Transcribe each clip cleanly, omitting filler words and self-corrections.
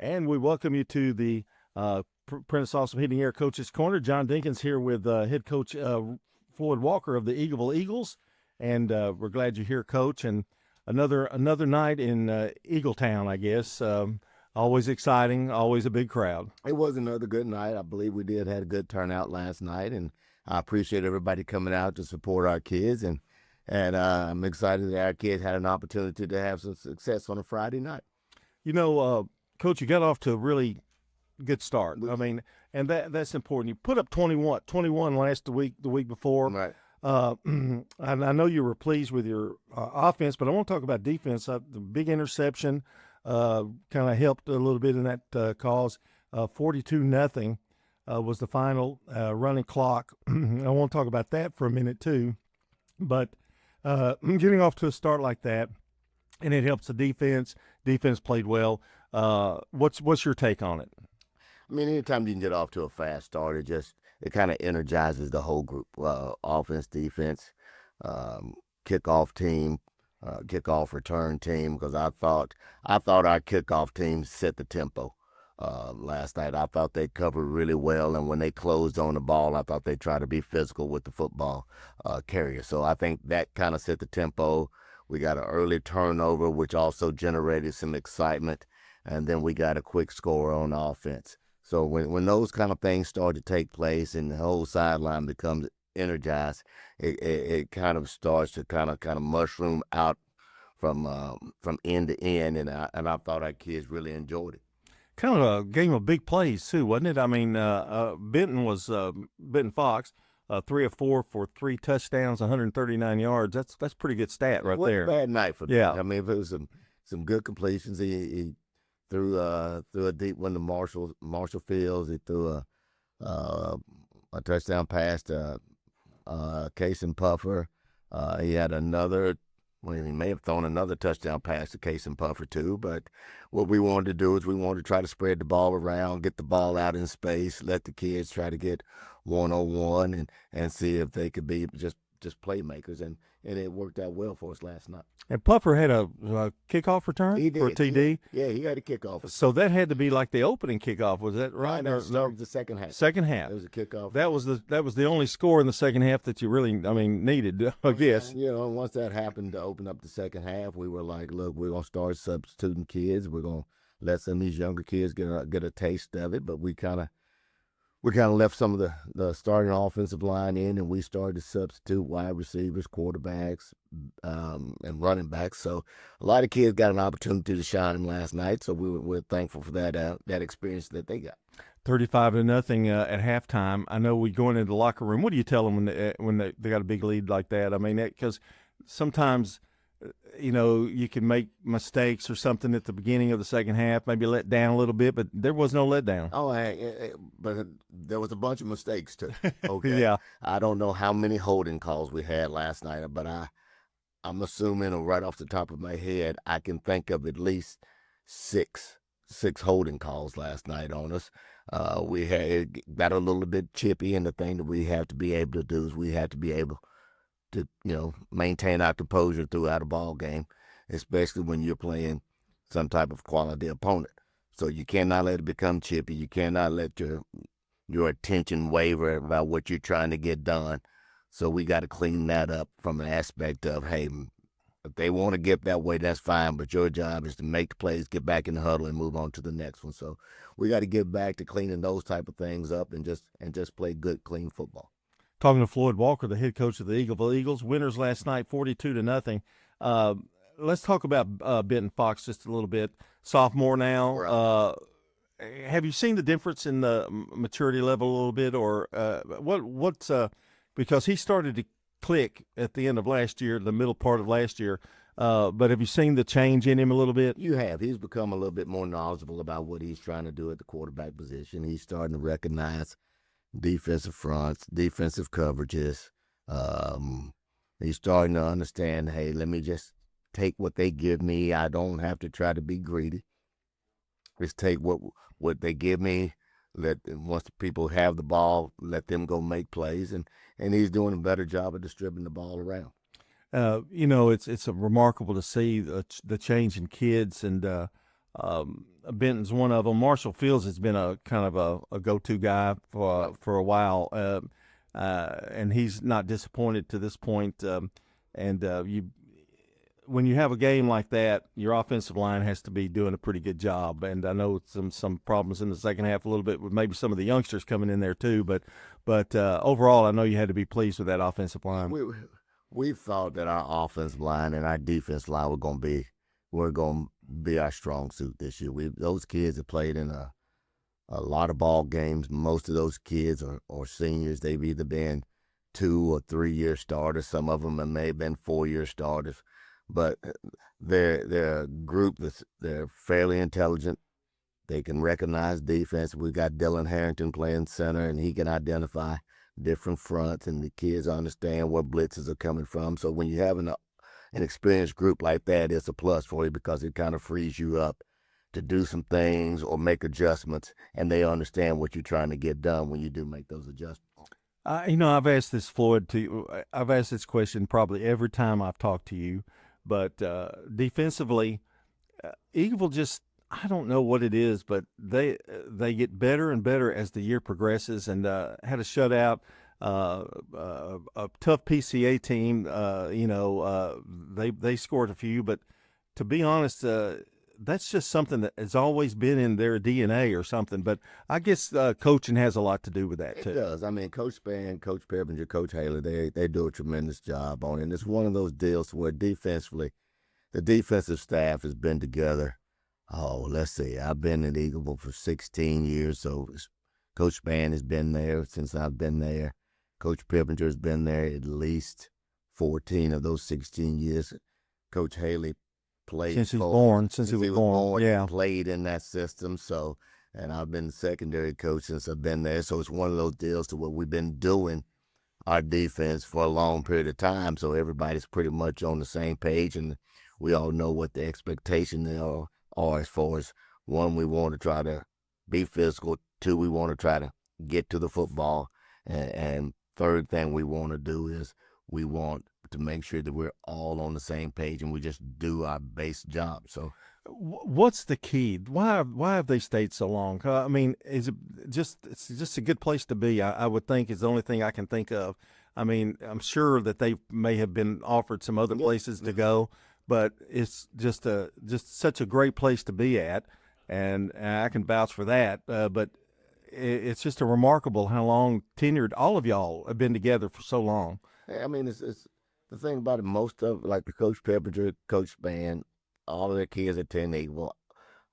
And we welcome you to the Prentice Awesome Heating Air Coaches Corner. John Dinkins here with head coach Floyd Walker of the Eagleville Eagles. And we're glad you're here, Coach. And another night in Eagletown, I guess. Always exciting, always a big crowd. It was another good night. I believe we had a good turnout last night, and I appreciate everybody coming out to support our kids. And I'm excited that our kids had an opportunity to have some success on a Friday night. You know, Coach, you got off to a really good start. I mean, and that's important. You put up 21 last week, the week before. Right. And I know you were pleased with your offense, but I want to talk about defense. The big interception kind of helped a little bit in that cause. 42-0 was the final running clock. I want to talk about that for a minute too. But getting off to a start like that, and it helps the defense. Defense played well. What's your take on it? I mean, anytime you can get off to a fast start, it kind of energizes the whole group. Offense, defense, kickoff team, kickoff return team. Because I thought our kickoff team set the tempo last night. I thought they covered really well, and when they closed on the ball, I thought they tried to be physical with the football carrier. So I think that kind of set the tempo. We got an early turnover, which also generated some excitement, and then we got a quick score on offense. So when those kind of things start to take place and the whole sideline becomes energized, it kind of starts to kind of mushroom out from end to end, and I thought our kids really enjoyed it. Kind of a game of big plays too, wasn't it? I mean, Benton Fox, 3 of 4 for 3 touchdowns, 139 yards. That's pretty good stat right there. Bad night for them. Yeah. I mean, if it was some good completions, he threw a deep one to Marshall Fields. He threw a touchdown pass to Case and Puffer. He had another. Well, he may have thrown another touchdown pass to Case and Puffer too, but what we wanted to do is we wanted to try to spread the ball around, get the ball out in space, let the kids try to get one-on-one and see if they could be just playmakers, and it worked out well for us last night. And Puffer had a kickoff return for a TD. He had a kickoff. So that had to be like the opening kickoff, was that right? No, the second half. Second half. It was a kickoff. That was the only score in the second half that you really, needed, I guess. Once that happened to open up the second half, we were like, look, we're gonna start substituting kids. We're gonna let some of these younger kids get a taste of it, but we kind of left some of the starting offensive line in, and we started to substitute wide receivers, quarterbacks, and running backs. So a lot of kids got an opportunity to shine last night. So we're thankful for that experience that they got. 35-0 at halftime. I know we going into the locker room. What do you tell them when they got a big lead like that? I mean, because sometimes you can make mistakes or something at the beginning of the second half, maybe let down a little bit, but there was no letdown. But there was a bunch of mistakes too. Okay. Yeah. I don't know how many holding calls we had last night, but I'm assuming right off the top of my head, I can think of at least six holding calls last night on us. We had got a little bit chippy, and the thing that we have to be able to do is we have to be able to maintain our composure throughout a ball game, especially when you're playing some type of quality opponent. So you cannot let it become chippy. You cannot let your attention waver about what you're trying to get done. So we got to clean that up from an aspect of, hey, if they want to get that way, that's fine, but your job is to make the plays, get back in the huddle, and move on to the next one. So we got to get back to cleaning those type of things up and just play good, clean football. Talking to Floyd Walker, the head coach of the Eagleville Eagles, winners last night, 42-0. Let's talk about Benton Fox just a little bit. Sophomore now. Right. Have you seen the difference in the maturity level a little bit, or what's because he started to click at the end of last year, the middle part of last year. But have you seen the change in him a little bit? You have. He's become a little bit more knowledgeable about what he's trying to do at the quarterback position. He's starting to recognize defensive fronts, defensive coverages. He's starting to understand, hey, let me just take what they give me. I don't have to try to be greedy. Just take what they give me. Once the people have the ball, let them go make plays, and he's doing a better job of distributing the ball around. It's remarkable to see the change in kids, and Benton's one of them. Marshall Fields has been a kind of a go-to guy for a while, and he's not disappointed to this point. And you when you have a game like that, your offensive line has to be doing a pretty good job. And I know some problems in the second half a little bit with maybe some of the youngsters coming in there too. But overall, I know you had to be pleased with that offensive line. We thought that our offensive line and our defense line were going to be our strong suit this year. Those kids have played in a lot of ball games. Most of those kids are seniors. They've either been 2 or 3 year starters. Some of them may have been 4-year starters. But they're a group they're fairly intelligent. They can recognize defense. We got Dylan Harrington playing center, and he can identify different fronts, and the kids understand where blitzes are coming from. So when you have an experienced group like that, it's a plus for you because it kind of frees you up to do some things or make adjustments, and they understand what you're trying to get done when you do make those adjustments. I've asked this, Floyd, to you. I've asked this question probably every time I've talked to you. But defensively, Eagleville just, I don't know what it is, but they get better and better as the year progresses, and had a shutout, a tough PCA team. They scored a few, but to be honest, that's just something that has always been in their DNA or something. But I guess coaching has a lot to do with that too. It does. I mean, Coach Spann, Coach Peppinger, Coach Haley, they do a tremendous job on it. And it's one of those deals where defensively, the defensive staff has been together. Oh, let's see. I've been at Eagleville for 16 years, so Coach Spann has been there since I've been there. Coach Peppinger has been there at least 14 of those 16 years. Coach Haley played since he was born. Yeah, played in that system. So, and I've been secondary coach since I've been there. So it's one of those deals to where we've been doing our defense for a long period of time. So everybody's pretty much on the same page, and we all know what the expectations are as far as, one, we want to try to be physical. 2, we want to try to get to the football, and third thing we want to do is we want to make sure that we're all on the same page and we just do our base job. So what's the key? Why have they stayed so long? I mean, is it it's just a good place to be? I would think is the only thing I can think of. I mean, I'm sure that they may have been offered some other places to go, but it's just such a great place to be at, and I can vouch for that. But it's just a remarkable how long tenured all of y'all have been together for so long. I mean, it's the thing about it. Most of, like, the Coach Peppinger, Coach Spann, all of their kids attend Eagleville.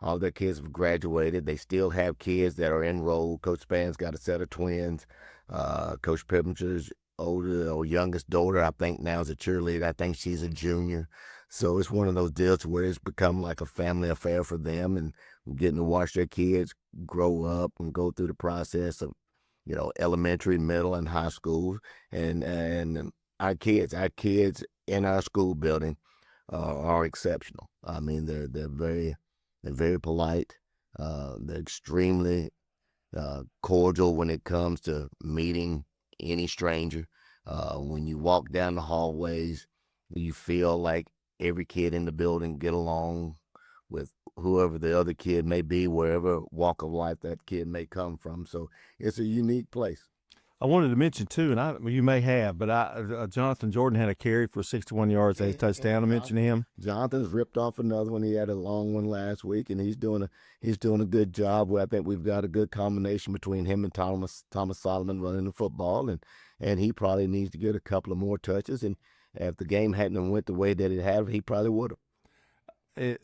All their kids have graduated. They still have kids that are enrolled. Coach Spann's got a set of twins. Coach Peppinger's older or youngest daughter, I think now, is a cheerleader. I think she's a junior. So it's one of those deals where it's become like a family affair for them, and getting to watch their kids grow up and go through the process of, elementary, middle, and high school. And our kids in our school building are exceptional. I mean, they're very polite. They're extremely cordial when it comes to meeting any stranger. When you walk down the hallways, you feel like every kid in the building get along with whoever the other kid may be, wherever walk of life that kid may come from. So it's a unique place. I wanted to mention too, and you may have, but Jonathan Jordan had a carry for 61 yards, a touchdown. I mentioned him. Jonathan's ripped off another one. He had a long one last week, and he's doing a good job. I think we've got a good combination between him and Thomas Solomon running the football, and he probably needs to get a couple of more touches. And if the game hadn't went the way that it had, he probably would have.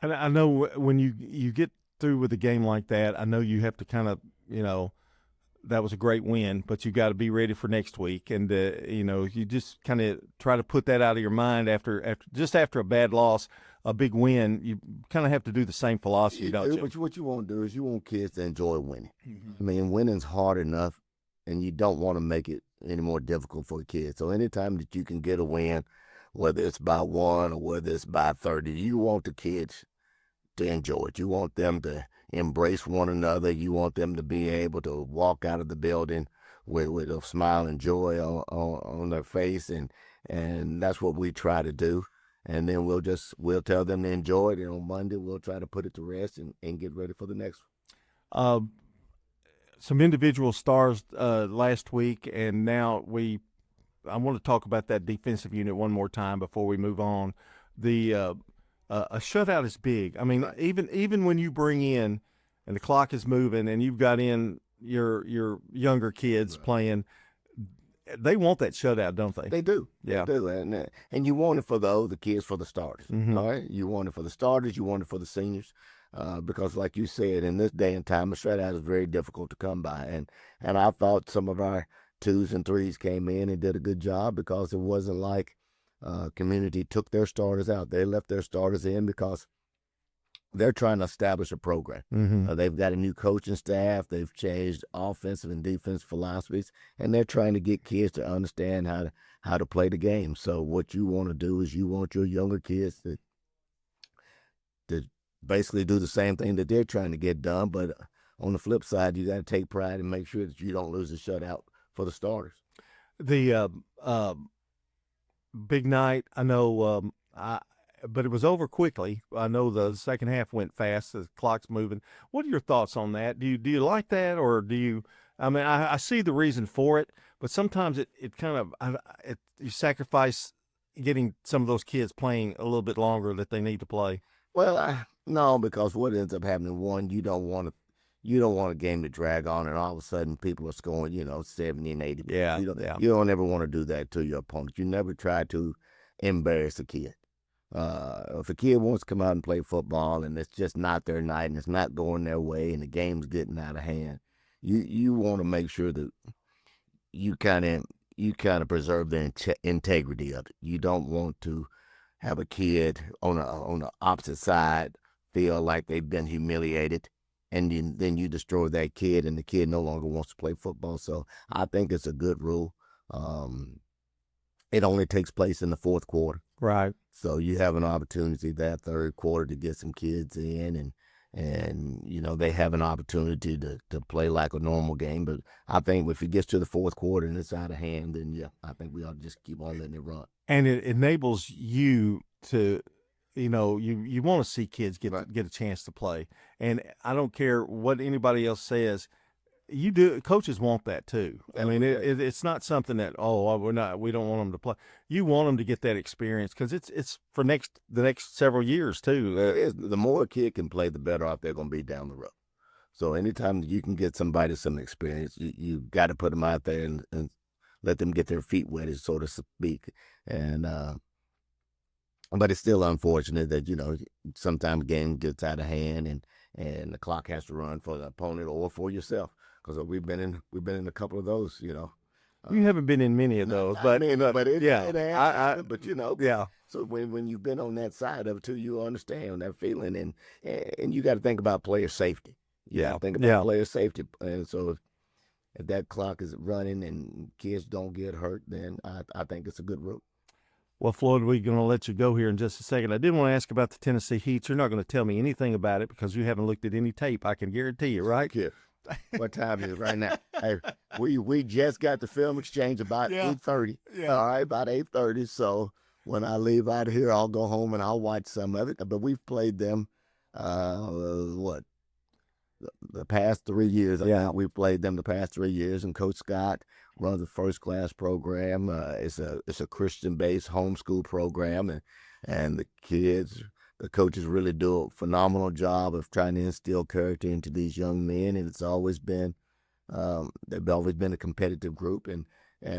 I know when you get through with a game like that, I know you have to kind of, that was a great win, but you got to be ready for next week. And, you just kind of try to put that out of your mind after a bad loss, a big win. You kind of have to do the same philosophy, don't you? What you want to do is you want kids to enjoy winning. Mm-hmm. I mean, winning's hard enough, and you don't want to make it any more difficult for the kids. So anytime that you can get a win, whether it's by 1 or whether it's by 30, you want the kids to enjoy it. You want them to embrace one another. You want them to be able to walk out of the building with a smile and joy on their face, and that's what we try to do. and then we'll tell them to enjoy it, and on Monday we'll try to put it to rest and get ready for the next one. Some individual stars last week, and now I want to talk about that defensive unit one more time before we move on. The a shutout is big. I mean, even when you bring in and the clock is moving and you've got in your younger kids playing, they want that shutout, don't they? They do. Yeah. They do. And you want it for the older kids, for the starters. Mm-hmm. All right? You want it for the starters. You want it for the seniors. Because like you said, in this day and time, a shutout is very difficult to come by. And I thought some of our 2s and 3s came in and did a good job, because it wasn't like community took their starters out. They left their starters in because they're trying to establish a program. Mm-hmm. They've got a new coaching staff. They've changed offensive and defensive philosophies, and they're trying to get kids to understand how to play the game. So what you want to do is you want your younger kids to basically do the same thing that they're trying to get done. But on the flip side, you got to take pride and make sure that you don't lose the shutout for the starters. The big night, I know, but it was over quickly. I know the second half went fast. The clock's moving. What are your thoughts on that? Do you like that, or do you? I mean, I see the reason for it, but sometimes it kind of you sacrifice getting some of those kids playing a little bit longer that they need to play. Well, no, because what ends up happening, one, you don't want a game to drag on, and all of a sudden people are scoring, 70 and 80. Yeah, you don't ever want to do that to your opponent. You never try to embarrass a kid. If a kid wants to come out and play football and it's just not their night and it's not going their way and the game's getting out of hand, you want to make sure that you kind of preserve the integrity of it. You don't want to have a kid on the opposite side feel like they've been humiliated, and then you destroy that kid, and the kid no longer wants to play football. So I think it's a good rule. It only takes place in the fourth quarter. Right. So you have an opportunity that third quarter to get some kids in, and they have an opportunity to play like a normal game. But I think if it gets to the fourth quarter and it's out of hand, then yeah, I think we ought to just keep on letting it run. And it enables you to, you want to see kids get a chance to play. And I don't care what anybody else says. Coaches want that too. I mean, it's not something that, we don't want them to play. You want them to get that experience, because it's for the next several years too. The more a kid can play, the better off they're going to be down the road. So anytime you can get somebody some experience, you got to put them out there and let them get their feet wet, so to speak. And but it's still unfortunate that sometimes a game gets out of hand and the clock has to run for the opponent or for yourself. Because we've been in a couple of those, You haven't been in many of those, but it yeah, but yeah. So when you've been on that side of it too, you understand that feeling, and you got to think about player safety. Think about player safety, and so if that clock is running and kids don't get hurt, then I think it's a good route. Well, Floyd, we're going to let you go here in just a second. I did want to ask about the Tennessee Heats. You're not going to tell me anything about it because you haven't looked at any tape. I can guarantee you, right? Yeah. What time is it right now? Hey, we just got the film exchange about 8:30. Yeah. All right, about 8:30. So when I leave out of here, I'll go home and I'll watch some of it. But we've played them, the past 3 years. Yeah, we've played them the past 3 years, and Coach Scott runs a first-class program. It's a Christian-based homeschool program, and the coaches really do a phenomenal job of trying to instill character into these young men, and it's always been they've always been a competitive group, and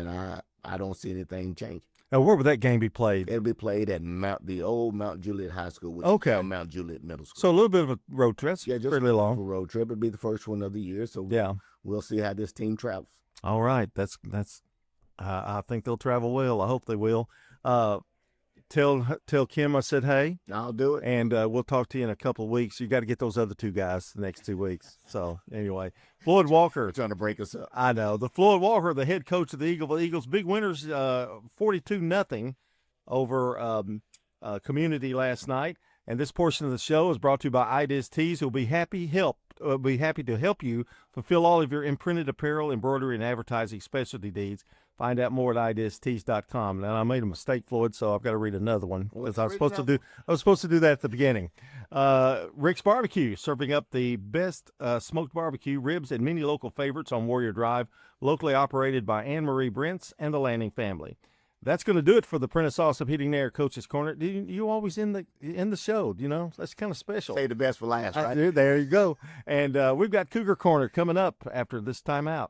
I don't see anything changing. Now, where would that game be played? It'll be played at the old Mount Juliet High School, which is now Mount Juliet Middle School. So a little bit of a road trip. Yeah, just fairly long. A road trip. It'll be the first one of the year, so we'll see how this team travels. All right, that's. I think they'll travel well. I hope they will. Tell Kim I said hey. I'll do it. And we'll talk to you in a couple of weeks. You got to get those other two guys the next 2 weeks. So anyway, Floyd Walker. Trying to break us up. I know. The Floyd Walker, the head coach of the Eagleville Eagles, big winners, 42-0 over Community last night. And this portion of the show is brought to you by Ides Tees, who will be happy to help you fulfill all of your imprinted apparel, embroidery, and advertising specialty needs. Find out more at idstees.com. Now, I made a mistake, Floyd, so I've got to read another one because I was supposed to do that at the beginning. Rick's Barbecue, serving up the best smoked barbecue, ribs, and many local favorites on Warrior Drive, locally operated by Anne Marie Brents and the Lanning family. That's going to do it for the Prentice Awesome Heating and Air Coach's Corner. You always in the show, That's kind of special. Say the best for last, right? There you go. And we've got Cougar Corner coming up after this timeout.